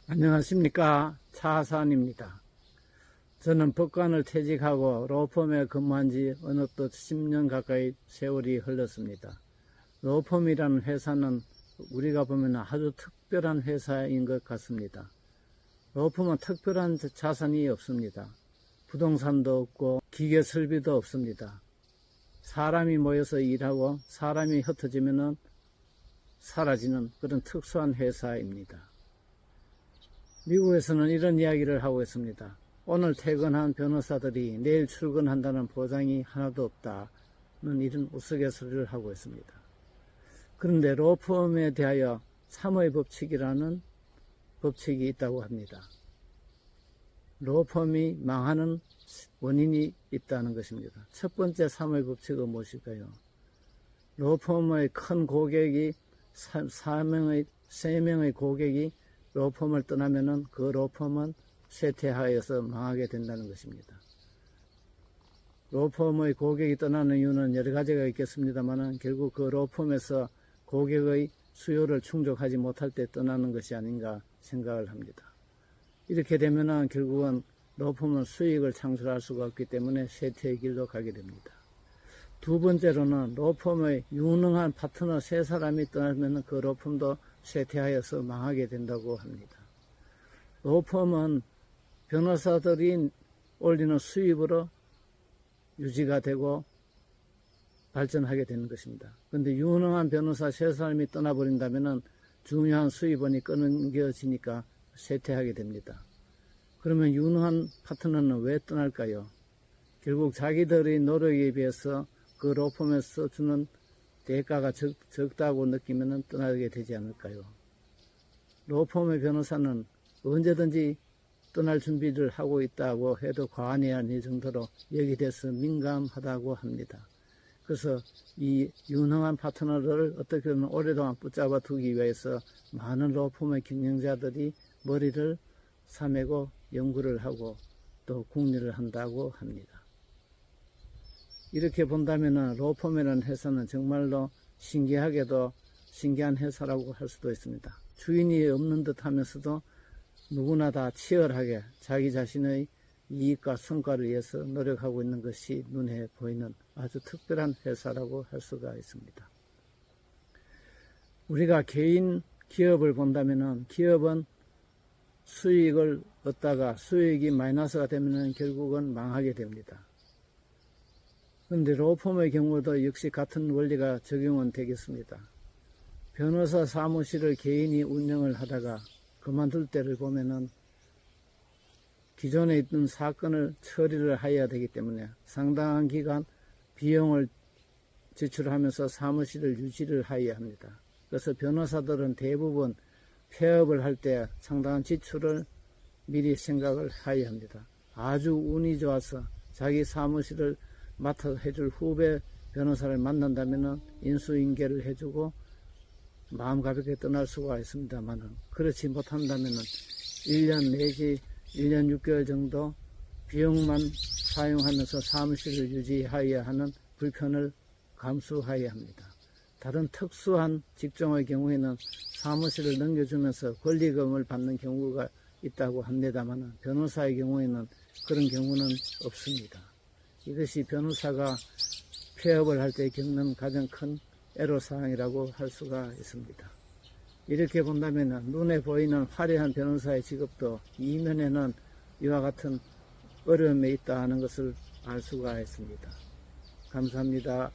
안녕하십니까, 차하산입니다. 저는 법관을 퇴직하고 로펌에 근무한 지 어느덧 10년 가까이 세월이 흘렀습니다. 로펌이라는 회사는 우리가 보면 아주 특별한 회사인 것 같습니다. 로펌은 특별한 자산이 없습니다. 부동산도 없고 기계 설비도 없습니다. 사람이 모여서 일하고 사람이 흩어지면 사라지는 그런 특수한 회사입니다. 미국에서는 이런 이야기를 하고 있습니다. 오늘 퇴근한 변호사들이 내일 출근한다는 보장이 하나도 없다는 이런 우스갯소리를 하고 있습니다. 그런데 로펌에 대하여 사무의법칙이라는 법칙이 있다고 합니다. 로펌이 망하는 원인이 있다는 것입니다. 첫 번째 사무의법칙은 무엇일까요? 로펌의 큰 고객이 3명의 고객이 로펌을 떠나면은 그 로펌은 쇠퇴하여서 망하게 된다는 것입니다. 로펌의 고객이 떠나는 이유는 여러 가지가 있겠습니다만 결국 그 로펌에서 고객의 수요를 충족하지 못할 때 떠나는 것이 아닌가 생각을 합니다. 이렇게 되면은 결국은 로펌은 수익을 창출할 수가 없기 때문에 쇠퇴의 길로 가게 됩니다. 두 번째로는 로펌의 유능한 파트너 세 사람이 떠나면 그 로펌도 쇠퇴하여서 망하게 된다고 합니다. 로펌은 변호사들이 올리는 수입으로 유지가 되고 발전하게 되는 것입니다. 그런데 유능한 변호사 세 사람이 떠나버린다면 중요한 수입원이 끊겨지니까 쇠퇴하게 됩니다. 그러면 유능한 파트너는 왜 떠날까요? 결국 자기들의 노력에 비해서 그 로펌에서 주는 대가가 적다고 느끼면 떠나게 되지 않을까요? 로펌의 변호사는 언제든지 떠날 준비를 하고 있다고 해도 과언이 아닐 정도로 여기에 대해서 민감하다고 합니다. 그래서 이 유능한 파트너를 어떻게든 오랫동안 붙잡아 두기 위해서 많은 로펌의 경영자들이 머리를 싸매고 연구를 하고 또 궁리를 한다고 합니다. 이렇게 본다면 로펌이라는 회사는 정말로 신기하게도 신기한 회사라고 할 수도 있습니다. 주인이 없는 듯 하면서도 누구나 다 치열하게 자기 자신의 이익과 성과를 위해서 노력하고 있는 것이 눈에 보이는 아주 특별한 회사라고 할 수가 있습니다. 우리가 개인 기업을 본다면 기업은 수익을 얻다가 수익이 마이너스가 되면 결국은 망하게 됩니다. 그런데 로펌의 경우도 역시 같은 원리가 적용은 되겠습니다. 변호사 사무실을 개인이 운영을 하다가 그만둘 때를 보면은 기존에 있던 사건을 처리를 해야 되기 때문에 상당한 기간 비용을 지출하면서 사무실을 유지를 해야 합니다. 그래서 변호사들은 대부분 폐업을 할 때 상당한 지출을 미리 생각을 해야 합니다. 아주 운이 좋아서 자기 사무실을 맡아서 해줄 후배 변호사를 만난다면 인수인계를 해주고 마음 가볍게 떠날 수가 있습니다만 그렇지 못한다면 1년 내지 1년 6개월 정도 비용만 사용하면서 사무실을 유지해야 하는 불편을 감수해야 합니다. 다른 특수한 직종의 경우에는 사무실을 넘겨주면서 권리금을 받는 경우가 있다고 합니다만 변호사의 경우에는 그런 경우는 없습니다. 이것이 변호사가 폐업을 할 때 겪는 가장 큰 애로사항이라고 할 수가 있습니다. 이렇게 본다면 눈에 보이는 화려한 변호사의 직업도 이면에는 이와 같은 어려움에 있다 하는 것을 알 수가 있습니다. 감사합니다.